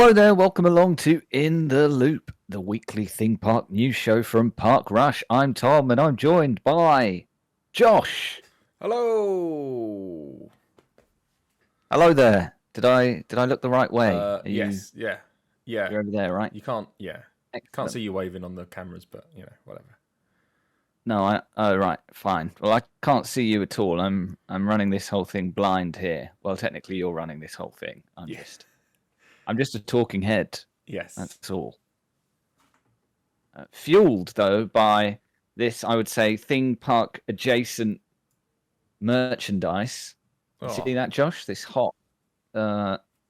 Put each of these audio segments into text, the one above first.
Hello there, welcome along to In the Loop, the weekly theme park news show from Park Rush. I'm Tom and I'm joined by Josh. Hello. Hello there. Did I look the right way? Yes, yeah. You're over there, right? You can't, can't Excellent. see you waving on the cameras, but whatever. No, right, fine. Well, I can't see you at all. I'm running this whole thing blind here. Well, technically you're running this whole thing. I'm just a talking head. Yes. That's all. Fueled though by this, I would say, theme park adjacent merchandise. You see that, Josh? This hot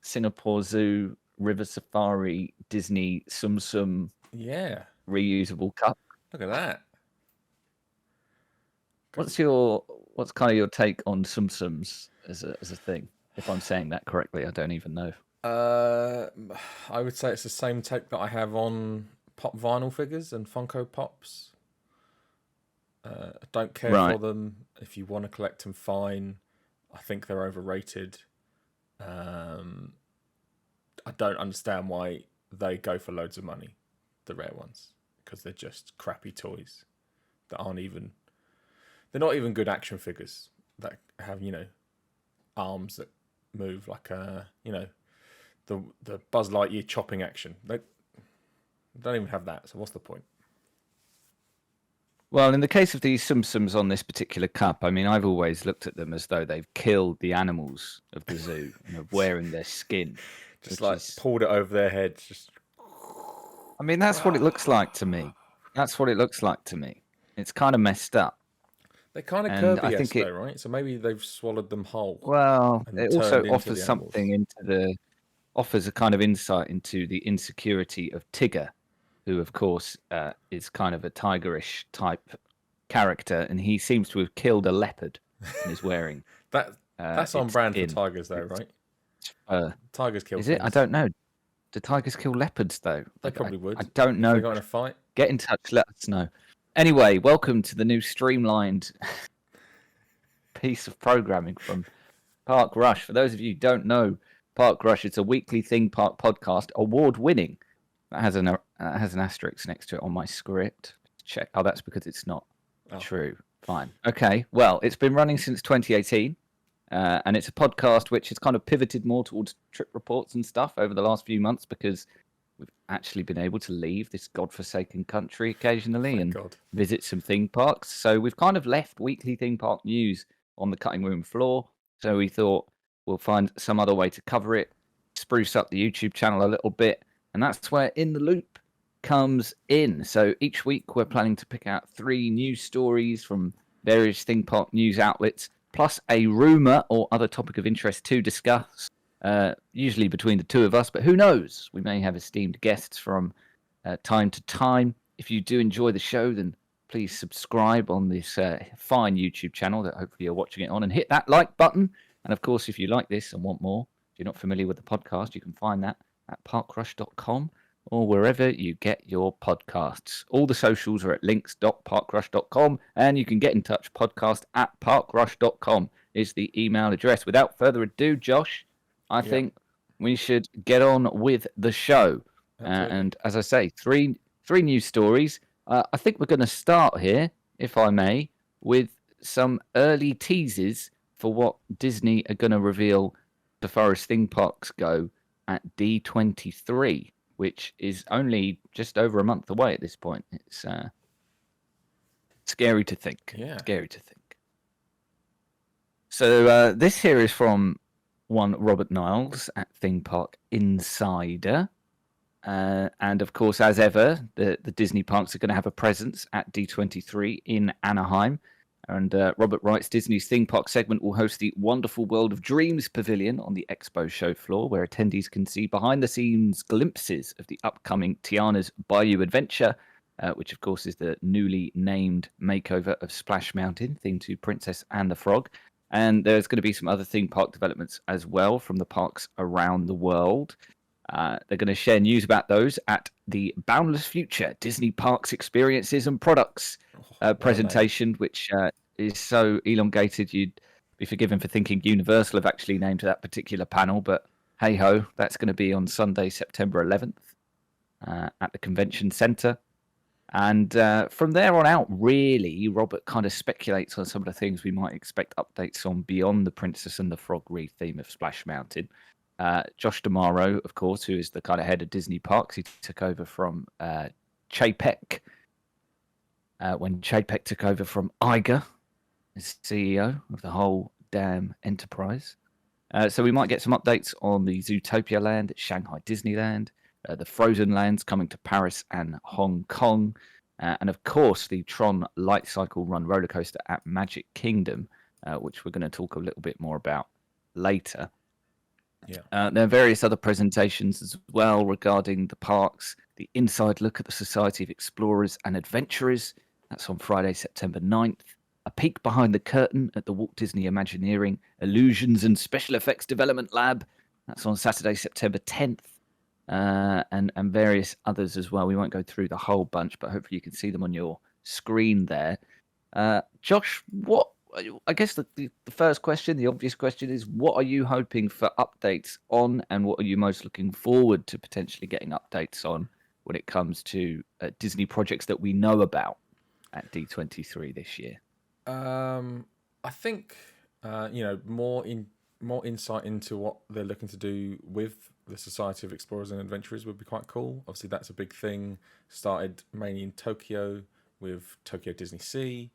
Singapore Zoo, River Safari, Disney Tsum Tsum reusable cup. Look at that. What's kind of your take on Tsum Tsums as a thing? If I'm saying that correctly, I don't even know. I would say it's the same take that I have on pop vinyl figures and Funko Pops. I don't care for them. If you want to collect them, fine. I think they're overrated. I don't understand why they go for loads of money, the rare ones, because they're just crappy toys that aren't even. They're not even good action figures that have arms that move like the Buzz Lightyear chopping action. They don't even have that. So what's the point? Well, in the case of these Tsum Tsums on this particular cup, I mean, I've always looked at them as though they've killed the animals of the zoo, wearing their skin. Just like pulled it over their heads. Just. I mean, that's what it looks like to me. It's kind of messed up. They're kind of Kirby-esque though, right? So maybe they've swallowed them whole. Well, it also offers something offers a kind of insight into the insecurity of Tigger, who, of course, is kind of a tigerish type character, and he seems to have killed a leopard and is wearing that's on brand for tigers, though, right? Tigers kill. Is it? I don't know. Do tigers kill leopards, though? They probably would. I don't know. If they got in a fight. Get in touch. Let us know. Anyway, welcome to the new streamlined piece of programming from Park Rush. For those of you who don't know, Park Rush, it's a weekly theme park podcast, award-winning. That has an asterisk next to it on my script. Check. Oh, that's because it's not true. Fine. Okay. Well, it's been running since 2018, and it's a podcast which has kind of pivoted more towards trip reports and stuff over the last few months because we've actually been able to leave this godforsaken country occasionally visit some theme parks. So we've kind of left weekly theme park news on the cutting room floor. So we thought we'll find some other way to cover it, spruce up the YouTube channel a little bit. And that's where In the Loop comes in. So each week we're planning to pick out 3 news stories from various theme park news outlets, plus a rumour or other topic of interest to discuss, usually between the two of us. But who knows? We may have esteemed guests from time to time. If you do enjoy the show, then please subscribe on this fine YouTube channel that hopefully you're watching it on, and hit that like button. And of course, if you like this and want more, if you're not familiar with the podcast, you can find that at parkrush.com or wherever you get your podcasts. All the socials are at links.parkrush.com, and you can get in touch. podcast@parkrush.com is the email address. Without further ado, Josh, I think we should get on with the show. And as I say, three news stories. I think we're going to start here, if I may, with some early teases for what Disney are going to reveal as far as theme parks go at D23, which is only just over a month away at this point. It's scary to think. Yeah. Scary to think. So this here is from one Robert Niles at Theme Park Insider. And of course, as ever, the Disney parks are going to have a presence at D23 in Anaheim. And Robert writes, Disney's theme park segment will host the Wonderful World of Dreams Pavilion on the Expo show floor, where attendees can see behind-the-scenes glimpses of the upcoming Tiana's Bayou Adventure, which, of course, is the newly named makeover of Splash Mountain, themed to Princess and the Frog. And there's going to be some other theme park developments as well from the parks around the world. They're going to share news about those at the Boundless Future Disney Parks Experiences and Products presentation, which is so elongated you'd be forgiven for thinking Universal have actually named that particular panel, but hey ho, that's going to be on Sunday, September 11th at the convention centre. And from there on out, really, Robert kind of speculates on some of the things we might expect updates on beyond the Princess and the Frog re-theme of Splash Mountain. Josh D'Amaro, of course, who is the kind of head of Disney Parks, he took over from Chapek when Chapek took over from Iger as CEO of the whole damn enterprise. So we might get some updates on the Zootopia Land at Shanghai Disneyland, the Frozen Lands coming to Paris and Hong Kong, and of course the Tron Light Cycle Run roller coaster at Magic Kingdom, which we're going to talk a little bit more about later. Yeah. There are various other presentations as well regarding the parks. The inside look at the Society of Explorers and Adventurers. That's on Friday, September 9th. A peek behind the curtain at the Walt Disney Imagineering, Illusions and Special Effects Development Lab. That's on Saturday, September 10th. And various others as well. We won't go through the whole bunch, but hopefully you can see them on your screen there. Josh, I guess the first question, the obvious question is, what are you hoping for updates on, and what are you most looking forward to potentially getting updates on when it comes to Disney projects that we know about at D23 this year? I think more insight into what they're looking to do with the Society of Explorers and Adventurers would be quite cool. Obviously, that's a big thing. Started mainly in Tokyo with Tokyo Disney Sea,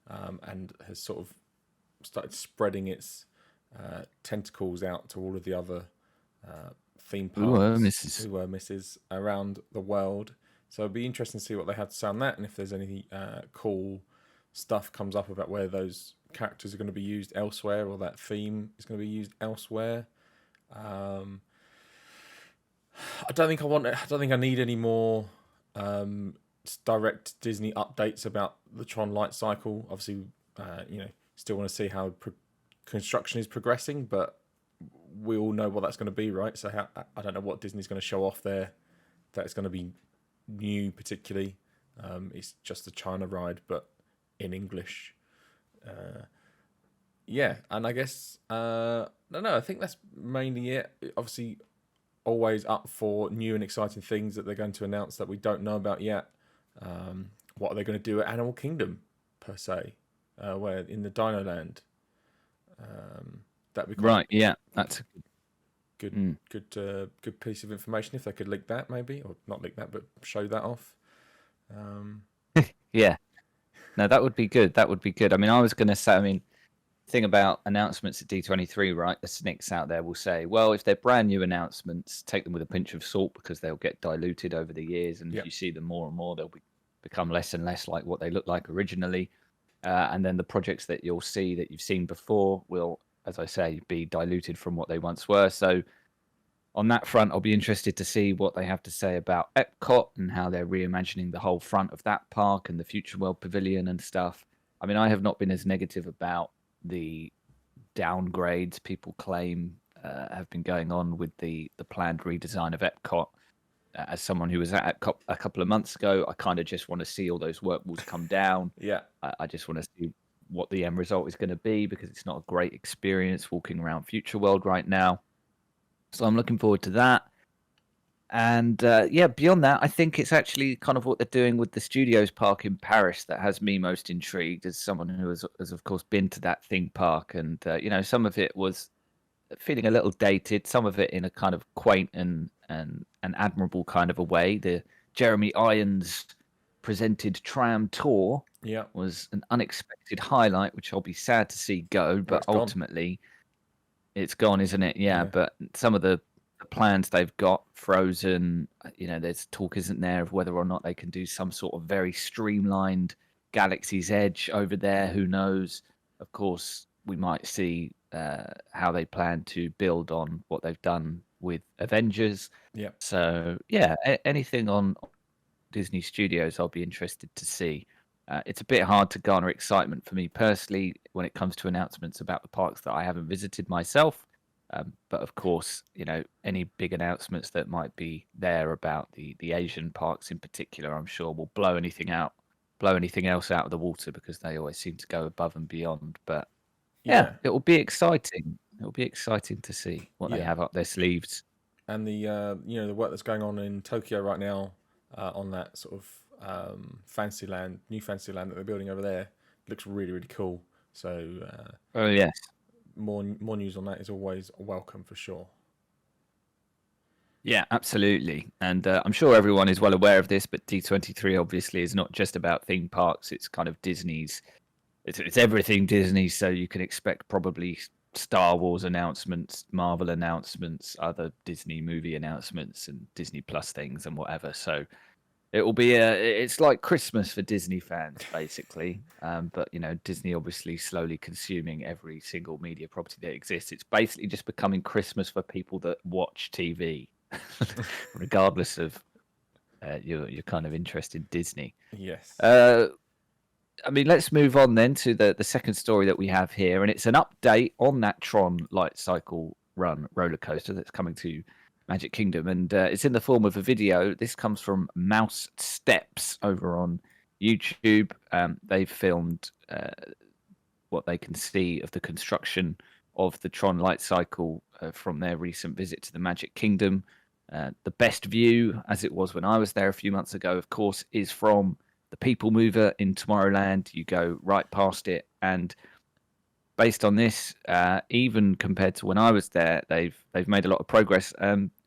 and has sort of started spreading its tentacles out to all of the other theme parks, misses around the world. So it'd be interesting to see what they have to say on that, and if there's any cool stuff comes up about where those characters are going to be used elsewhere, or that theme is going to be used elsewhere. I don't think I need any more direct Disney updates about the Tron Light Cycle. Obviously, still want to see how construction is progressing, but we all know what that's going to be, right? So I don't know what Disney's going to show off there that it's going to be new, particularly. It's just a China ride, but in English. And I guess I think that's mainly it. Obviously, always up for new and exciting things that they're going to announce that we don't know about yet. What are they going to do at Animal Kingdom per se, where in the Dino Land? That'd be quite right. Yeah, that's a good piece of information if they could leak that, maybe, or not leak that, but show that off. Yeah. No, that would be good. That would be good. I mean, I was going to say, thing about announcements at D23, right? The cynics out there will say, well, if they're brand new announcements, take them with a pinch of salt because they'll get diluted over the years. And if you see them more and more, they'll become less and less like what they look like originally. And then the projects that you'll see that you've seen before will, as I say, be diluted from what they once were. So on that front, I'll be interested to see what they have to say about Epcot and how they're reimagining the whole front of that park and the Future World Pavilion and stuff. I mean, I have not been as negative about the downgrades people claim have been going on with the planned redesign of Epcot. As someone who was at Epcot a couple of months ago, I kind of just want to see all those work walls come down. I just want to see what the end result is going to be, because it's not a great experience walking around Future World right now. So I'm looking forward to that. And beyond that, I think it's actually kind of what they're doing with the Studios Park in Paris that has me most intrigued, as someone who has of course been to that theme park. And some of it was feeling a little dated, some of it in a kind of quaint and admirable kind of a way. The Jeremy Irons presented tram tour was an unexpected highlight, which I'll be sad to see go, but ultimately it's gone, isn't it? Yeah, but some of the plans they've got, Frozen, there's talk, isn't there, of whether or not they can do some sort of very streamlined Galaxy's Edge over there. Who knows? Of course, we might see how they plan to build on what they've done with Avengers. So, anything on Disney Studios, I'll be interested to see. It's a bit hard to garner excitement for me personally when it comes to announcements about the parks that I haven't visited myself. But of course, any big announcements that might be there about the Asian parks in particular, I'm sure will blow anything else out of the water, because they always seem to go above and beyond. But it will be exciting. it'll be exciting to see what they Yeah. have up their sleeves. And the the work that's going on in Tokyo right now on that sort of Fantasyland, new Fantasyland that they're building over there looks really, really cool. So Oh yes. more news on that is always welcome for sure. Yeah, absolutely. And I'm sure everyone is well aware of this, but D23 obviously is not just about theme parks. It's kind of Disney's, it's everything Disney. So you can expect probably Star Wars announcements, Marvel announcements, other Disney movie announcements, and Disney Plus things and whatever. So it will be it's like Christmas for Disney fans, basically. But Disney obviously slowly consuming every single media property that exists. It's basically just becoming Christmas for people that watch TV, regardless of your kind of interest in Disney. Yes. I mean, let's move on then to the second story that we have here, and it's an update on that Tron Light Cycle Run roller coaster that's coming to Magic Kingdom, and it's in the form of a video. This comes from Mouse Steps over on YouTube. They've filmed what they can see of the construction of the Tron Light Cycle from their recent visit to the Magic Kingdom. The best view, as it was when I was there a few months ago, of course, is from the People Mover in Tomorrowland. You go right past it, and based on this, even compared to when I was there, they've made a lot of progress.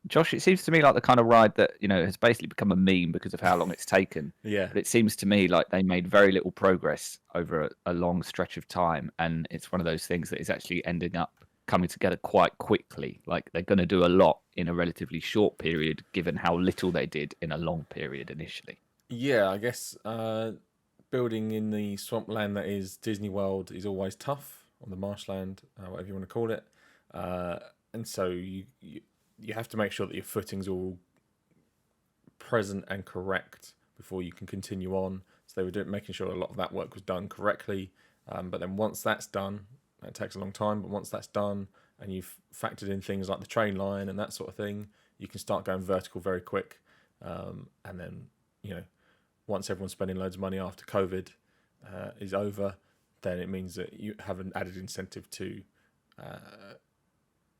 Josh, it seems to me like the kind of ride that has basically become a meme because of how long it's taken. Yeah. But it seems to me like they made very little progress over a long stretch of time, and it's one of those things that is actually ending up coming together quite quickly. Like they're going to do a lot in a relatively short period, given how little they did in a long period initially. Yeah, I guess building in the swampland that is Disney World is always tough, on the marshland, whatever you want to call it. And so you have to make sure that your footing's all present and correct before you can continue on. So they were making sure a lot of that work was done correctly. But then once that's done, that takes a long time, but once that's done and you've factored in things like the train line and that sort of thing, you can start going vertical very quick. And then, once everyone's spending loads of money after COVID is over, then it means that you have an added incentive to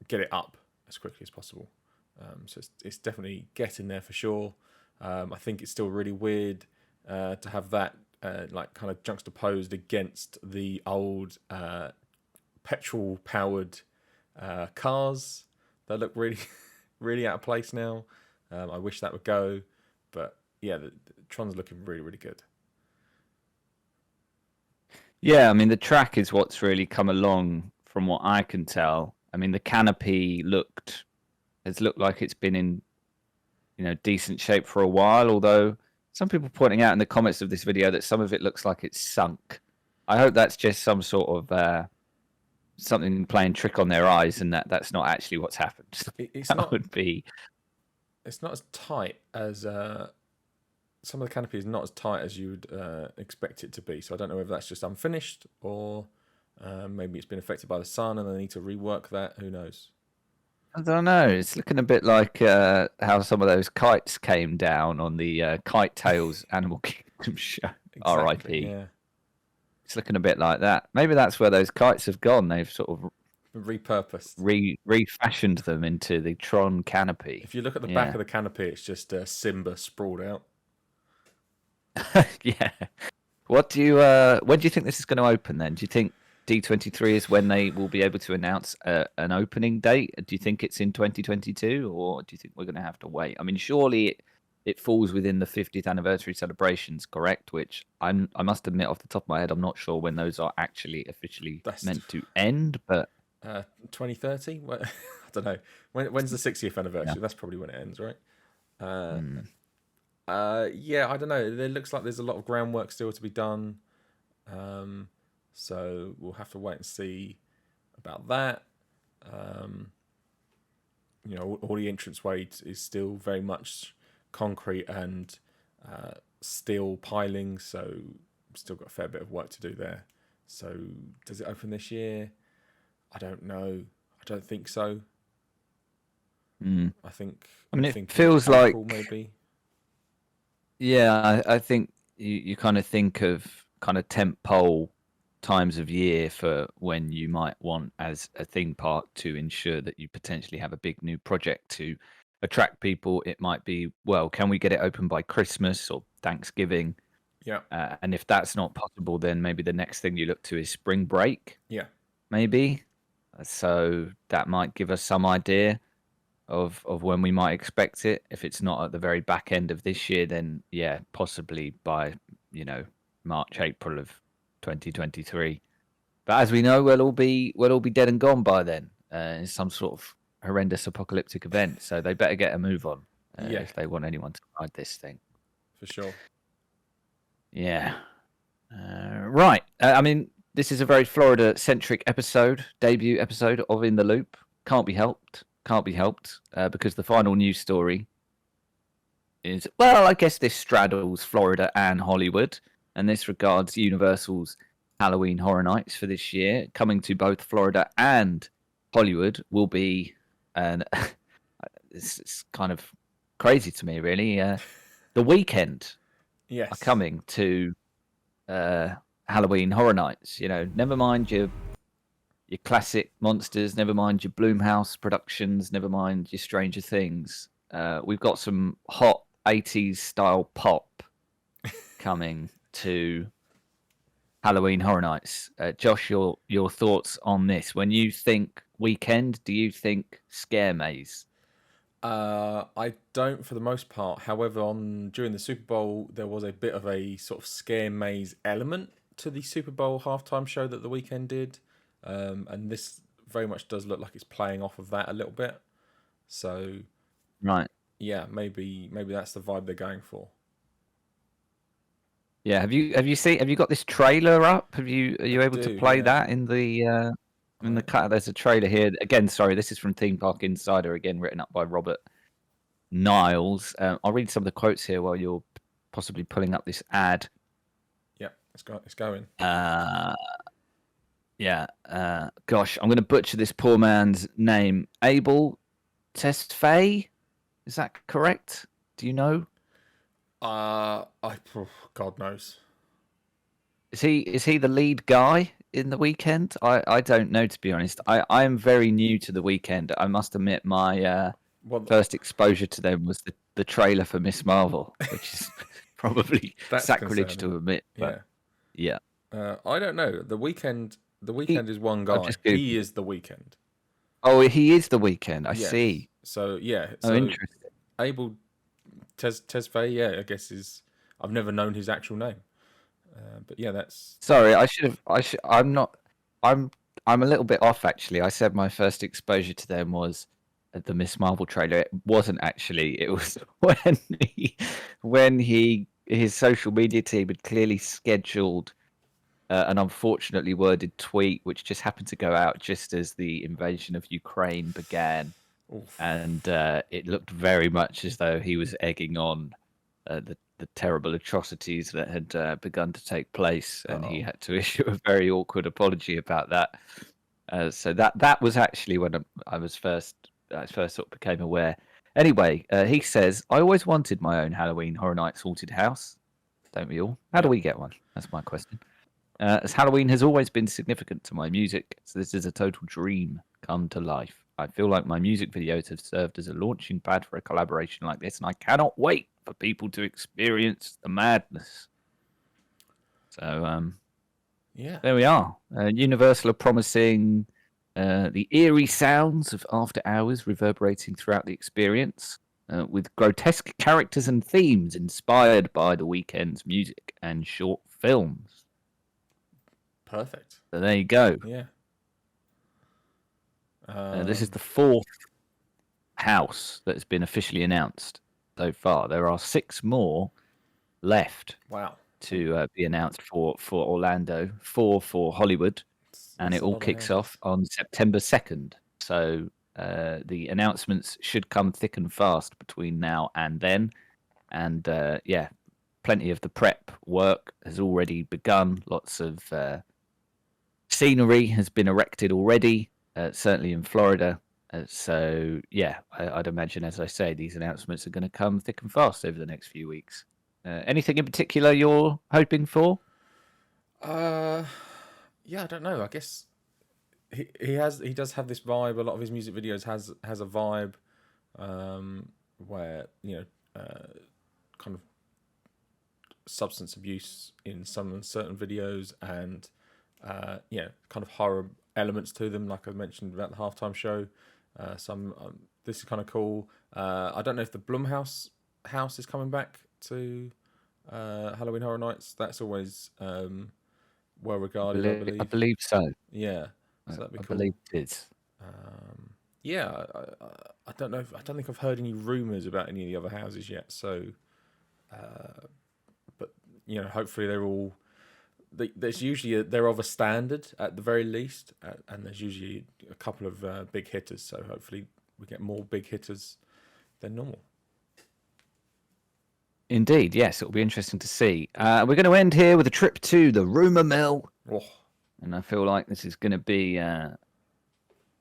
get it up as quickly as possible. So it's definitely getting there for sure. I think it's still really weird to have that like kind of juxtaposed against the old petrol-powered cars that look really, really out of place now. I wish that would go, but yeah, the Tron's looking really, really good. Yeah, I mean, the track is what's really come along from what I can tell. I mean, the canopy has looked like it's been in, decent shape for a while, although some people pointing out in the comments of this video that some of it looks like it's sunk. I hope that's just some sort of something playing trick on their eyes and that's not actually what's happened. It's not as tight as some of the canopy is not as tight as you would expect it to be. So I don't know whether that's just unfinished or maybe it's been affected by the sun and they need to rework that. Who knows? I don't know. It's looking a bit like how some of those kites came down on the Kite Tales Animal Kingdom show. Exactly, R.I.P. Yeah. It's looking a bit like that. Maybe that's where those kites have gone. They've sort of repurposed, refashioned them into the Tron canopy. If you look at the back of the canopy, it's just Simba sprawled out. Yeah. When do you think this is going to open then? Do you think D23 is when they will be able to announce an opening date? Do you think it's in 2022 or do you think we're going to have to wait? I mean, surely it falls within the 50th anniversary celebrations, correct? Which I must admit off the top of my head, I'm not sure when those are actually officially meant to end, but 2030? I don't know. When's the 60th anniversary? Yeah. That's probably when it ends, right? Yeah, I don't know. It looks like there's a lot of groundwork still to be done. So we'll have to wait and see about that. All the entranceway is still very much concrete and steel piling, so still got a fair bit of work to do there. So does it open this year? I don't know. I don't think so. I mean, it feels like maybe. Yeah, I think you kind of think of kind of tent pole times of year for when you might want, as a theme park, to ensure that you potentially have a big new project to attract people. It might be, well, can we get it open by Christmas or Thanksgiving? Yeah. And if that's not possible, then maybe the next thing you look to is spring break. Yeah. Maybe. So that might give us some idea of when we might expect it. If it's not at the very back end of this year, then yeah, possibly by, March, April of 2023. But as we know, we'll all be dead and gone by then, in some sort of horrendous apocalyptic event. So they better get a move on if they want anyone to ride this thing. For sure. Yeah. Right. I mean, this is a very Florida-centric debut episode of In the Loop. Can't be helped, because the final news story is, well, I guess this straddles Florida and Hollywood, and this regards Universal's Halloween Horror Nights for this year. Coming to both Florida and Hollywood will be, and it's kind of crazy to me, really. The Weeknd Yes. are coming to Halloween Horror Nights. Never mind your classic monsters, never mind your Blumhouse productions, never mind your Stranger Things. We've got some hot 80s style pop coming to Halloween Horror Nights. Josh, your thoughts on this? When you think Weeknd, do you think Scare Maze? I don't, for the most part. However, during the Super Bowl, there was a bit of a sort of Scare Maze element to the Super Bowl halftime show that the Weeknd did, and this very much does look like it's playing off of that a little bit. So, right, yeah, maybe that's the vibe they're going for. Yeah, have you got this trailer up? Are you able to play that in the cut? There's a trailer here. Again, sorry, this is from Theme Park Insider, again written up by Robert Niles. I'll read some of the quotes here while you're possibly pulling up this ad. Yeah, it's going. Gosh, I'm going to butcher this poor man's name. Abel Tesfaye? Is that correct? Do you know? God knows. Is he the lead guy in The Weeknd? I don't know, to be honest. I am very new to The Weeknd. I must admit my first exposure to them was the trailer for Miss Marvel, which is probably sacrilege to admit. But yeah. I don't know. The Weeknd is one guy. He is The Weeknd. Oh, he is The Weeknd. I see. So yeah. Oh, interesting. Abel Tesfaye, yeah, I guess I've never known his actual name. But yeah, that's. Sorry, I'm not. I'm a little bit off, actually. I said my first exposure to them was the Miss Marvel trailer. It wasn't actually. It was when his social media team had clearly scheduled an unfortunately worded tweet, which just happened to go out just as the invasion of Ukraine began. Oof. And it looked very much as though he was egging on the terrible atrocities that had begun to take place, and he had to issue a very awkward apology about that. So that was actually when I first sort of became aware. Anyway, he says, "I always wanted my own Halloween Horror Nights haunted house. Don't we all? How do we get one? That's my question. As Halloween has always been significant to my music, so this is a total dream come to life. I feel like my music videos have served as a launching pad for a collaboration like this, and I cannot wait for people to experience the madness." So, there we are. Universal are promising the eerie sounds of after hours reverberating throughout the experience, with grotesque characters and themes inspired by The Weeknd's music and short films. Perfect. So there you go. Yeah. This is the fourth house that has been officially announced so far. There are 6 more left. Wow. To be announced for Orlando, 4 for Hollywood, and it all kicks off on September 2nd. So the announcements should come thick and fast between now and then. And plenty of the prep work has already begun. Lots of scenery has been erected already. Certainly in Florida. So, I'd imagine, as I say, these announcements are going to come thick and fast over the next few weeks. Anything in particular you're hoping for? Yeah, I don't know. I guess he does have this vibe. A lot of his music videos has a vibe where kind of substance abuse in some certain videos, and kind of horror elements to them, like I mentioned about the halftime show. This is kind of cool. I don't know if the Blumhouse house is coming back to Halloween Horror Nights. That's always well regarded, I I believe. believe so. Yeah, so that'd be I cool. believe it is. Yeah, I don't know. I don't think I've heard any rumors about any of the other houses yet. So, but hopefully they're all. There's usually they're of a standard at the very least, and there's usually a couple of big hitters. So hopefully we get more big hitters than normal. Indeed, yes, it'll be interesting to see. We're going to end here with a trip to the rumour mill, and I feel like this is going to be a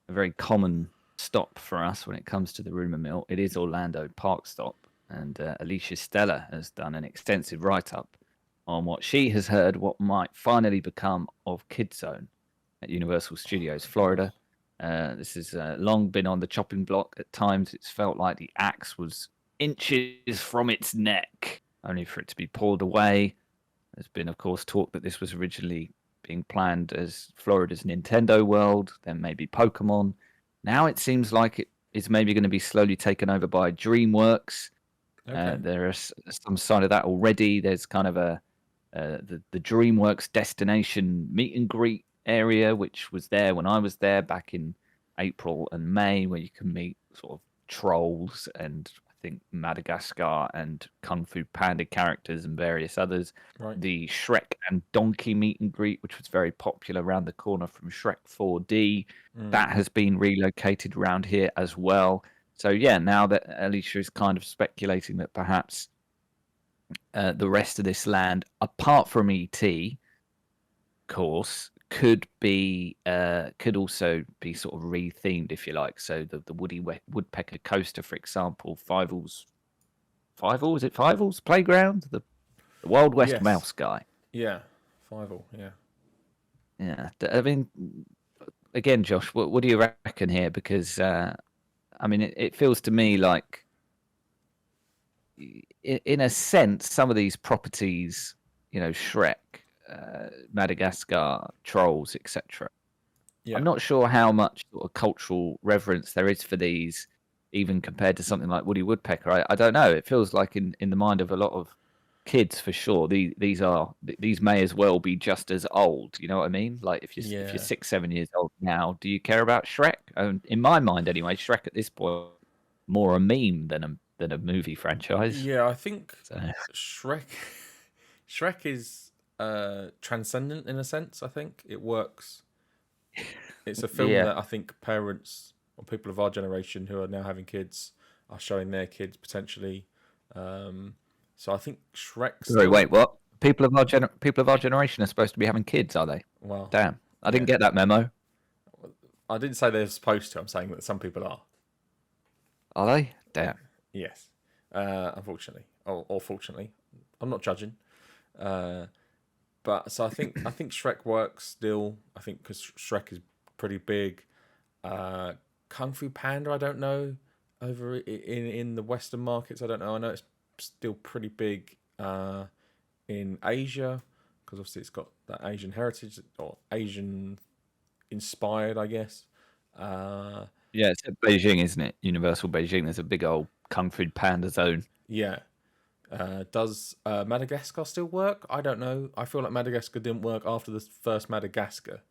very common stop for us when it comes to the rumour mill. It is Orlando Park stop, and Alicia Stella has done an extensive write-up on what she has heard what might finally become of KidZone at Universal Studios Florida. This has long been on the chopping block. At times, it's felt like the axe was inches from its neck, only for it to be pulled away. There's been, of course, talk that this was originally being planned as Florida's Nintendo World, then maybe Pokemon. Now it seems like it is maybe going to be slowly taken over by DreamWorks. Okay. There is some sign of that already. There's kind of the DreamWorks destination meet and greet area, which was there when I was there back in April and May, where you can meet sort of trolls and I think Madagascar and Kung Fu Panda characters and various others. Right. The Shrek and Donkey meet and greet, which was very popular around the corner from Shrek 4D, that has been relocated around here as well. So yeah, now that Alicia is kind of speculating that perhaps the rest of this land, apart from ET, course, could also be sort of rethemed, if you like. So the Woody Woodpecker coaster, for example, Fievel's playground, the Wild West Mouse guy. Yeah, Fievel. Yeah. Yeah. I mean, again, Josh, what do you reckon here? Because I mean, it feels to me like, in a sense, some of these properties, Shrek, Madagascar, Trolls, etc. Yeah. I'm not sure how much sort of cultural reverence there is for these, even compared to something like Woody Woodpecker. I don't know. It feels like in the mind of a lot of kids, for sure, these may as well be just as old. You know what I mean? Like if you're 6, 7 years old now, do you care about Shrek? In my mind, anyway, Shrek at this point more a meme than a movie franchise. Yeah, I think Shrek is transcendent in a sense. I think it works. It's a film that I think parents or people of our generation who are now having kids are showing their kids potentially. So I think Shrek. Sorry, wait, what? People of our generation are supposed to be having kids, are they? Well, damn, I didn't get that memo. I didn't say they're supposed to. I'm saying that some people are. Are they? Damn. Yes. Unfortunately, or fortunately, I'm not judging. But so I think Shrek works still. I think because Shrek is pretty big. Kung Fu Panda, I don't know. Over in the Western markets, I don't know. I know it's still pretty big in Asia because obviously it's got that Asian heritage or Asian inspired, I guess. Yeah, it's at Beijing, isn't it? Universal Beijing. There's a big old Kung Fu Panda zone. Yeah. Does Madagascar still work? I don't know. I feel like Madagascar didn't work after the first Madagascar,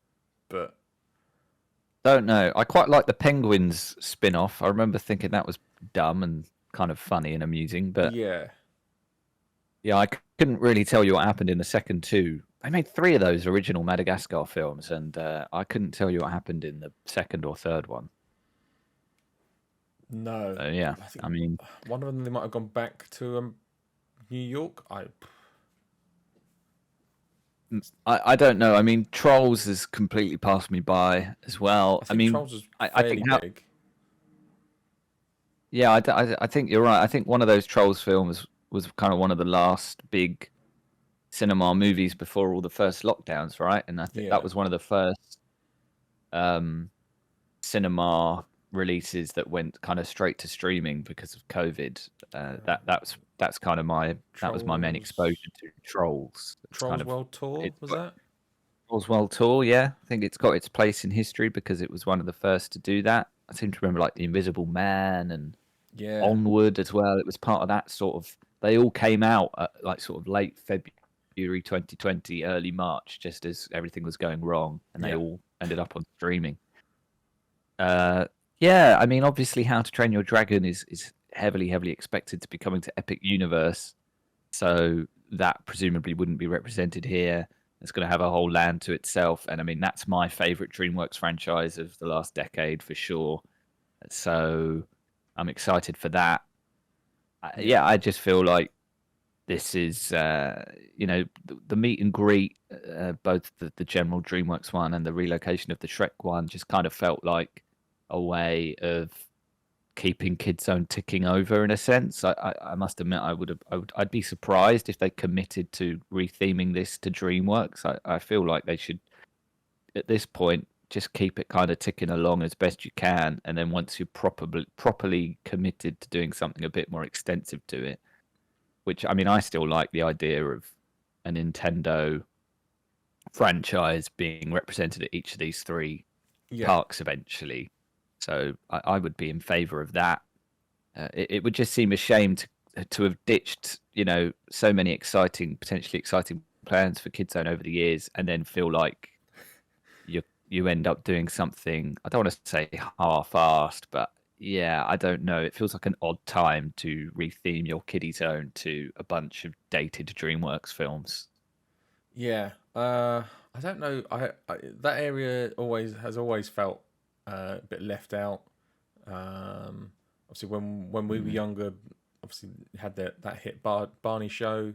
but don't know. I quite like the Penguins spin-off. I remember thinking that was dumb and kind of funny and amusing, but yeah, I couldn't really tell you what happened in the second two. They made 3 of those original Madagascar films, and I couldn't tell you what happened in the second or third one. No. Yeah, I mean, one of them they might have gone back to New York. I don't know. I mean, Trolls has completely passed me by as well. I mean, Trolls is fairly big. Yeah, I think you're right. I think one of those Trolls films was kind of one of the last big cinema movies before all the first lockdowns, right? And I think that was one of the first cinema releases that went kind of straight to streaming because of COVID. That's kind of that was my main exposure to Trolls. It's Trolls kind of World Tour, was that? Trolls World Tour, yeah. I think it's got its place in history because it was one of the first to do that. I seem to remember like The Invisible Man and Onward as well. It was part of that sort of. They all came out at like sort of late February 2020, early March, just as everything was going wrong, and they all ended up on streaming. I mean, obviously, How to Train Your Dragon is heavily expected to be coming to Epic Universe, so that presumably wouldn't be represented here. It's going to have a whole land to itself, and I mean, that's my favorite DreamWorks franchise of the last decade for sure. So I'm excited for that. I just feel like this is, the meet and greet, both the general DreamWorks one and the relocation of the Shrek one, just kind of felt like a way of keeping KidZone ticking over in a sense. I must admit, I'd be surprised if they committed to retheming this to DreamWorks. I feel like they should, at this point, just keep it kind of ticking along as best you can, and then once you're properly committed to doing something a bit more extensive to it, which I mean, I still like the idea of a Nintendo franchise being represented at each of these three parks eventually. So I would be in favor of that. It would just seem a shame to have ditched, so many potentially exciting plans for KidZone over the years, and then feel like you end up doing something. I don't want to say half-assed, but yeah, I don't know. It feels like an odd time to retheme your kiddie zone to a bunch of dated DreamWorks films. Yeah, I don't know. I that area has always felt a bit left out. Obviously, when we were younger, obviously had that hit Barney show.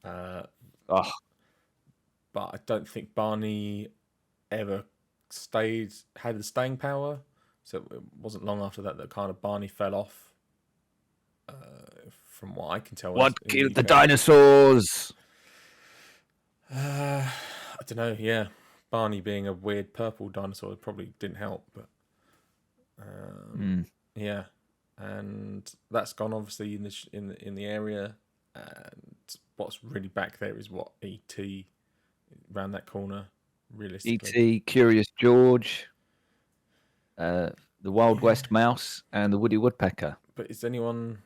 But I don't think Barney ever had the staying power. So it wasn't long after that kind of Barney fell off. From what I can tell. What killed the dinosaurs? I don't know. Yeah, Barney being a weird purple dinosaur probably didn't help, but yeah, and that's gone obviously in the area. And what's really back there is what E.T. around that corner. Realistically, E.T., Curious George, the Wild West Mouse, and the Woody Woodpecker. But is anyone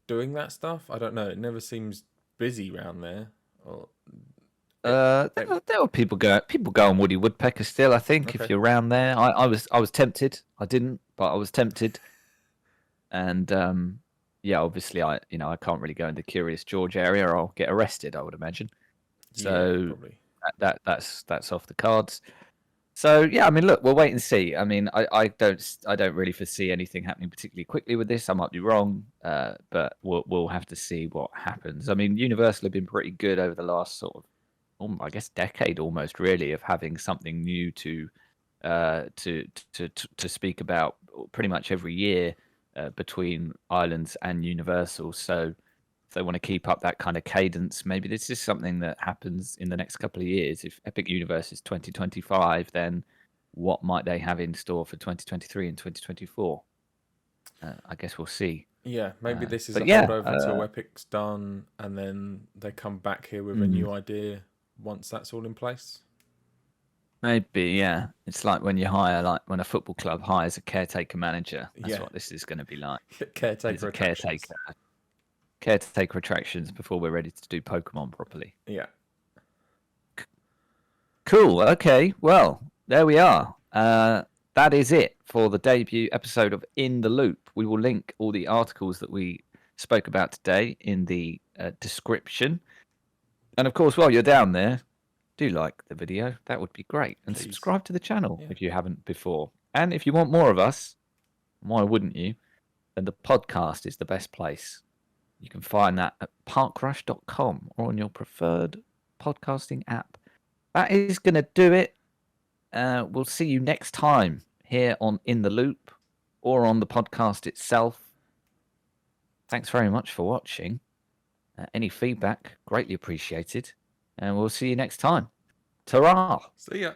doing that stuff? I don't know. It never seems busy around there. There were people go on Woody Woodpecker still. I think if you're around there, I was tempted. I didn't, but I was tempted. And obviously I can't really go in the Curious George area, or I'll get arrested, I would imagine. So that's off the cards. So yeah, I mean, look, we'll wait and see. I mean, I don't really foresee anything happening particularly quickly with this. I might be wrong, but we'll have to see what happens. I mean, Universal have been pretty good over the last sort of, I guess, decade almost, really, of having something new to speak about pretty much every year between Islands and Universal. So if they want to keep up that kind of cadence, maybe this is something that happens in the next couple of years. If Epic Universe is 2025, then what might they have in store for 2023 and 2024? I guess we'll see. Yeah, maybe this is a holdover until Epic's done, and then they come back here with a new idea once that's all in place. Maybe, yeah. It's like when when a football club hires a caretaker manager. That's what this is going to be like. Caretaker attractions before we're ready to do Pokemon properly. Yeah. Cool. Okay. Well, there we are. That is it for the debut episode of In the Loop. We will link all the articles that we spoke about today in the description. And of course, while you're down there, do like the video. That would be great. And subscribe to the channel if you haven't before. And if you want more of us, why wouldn't you? Then the podcast is the best place. You can find that at parkrush.com or on your preferred podcasting app. That is going to do it. We'll see you next time here on In the Loop or on the podcast itself. Thanks very much for watching. Any feedback, greatly appreciated. And we'll see you next time. Ta-ra! See ya.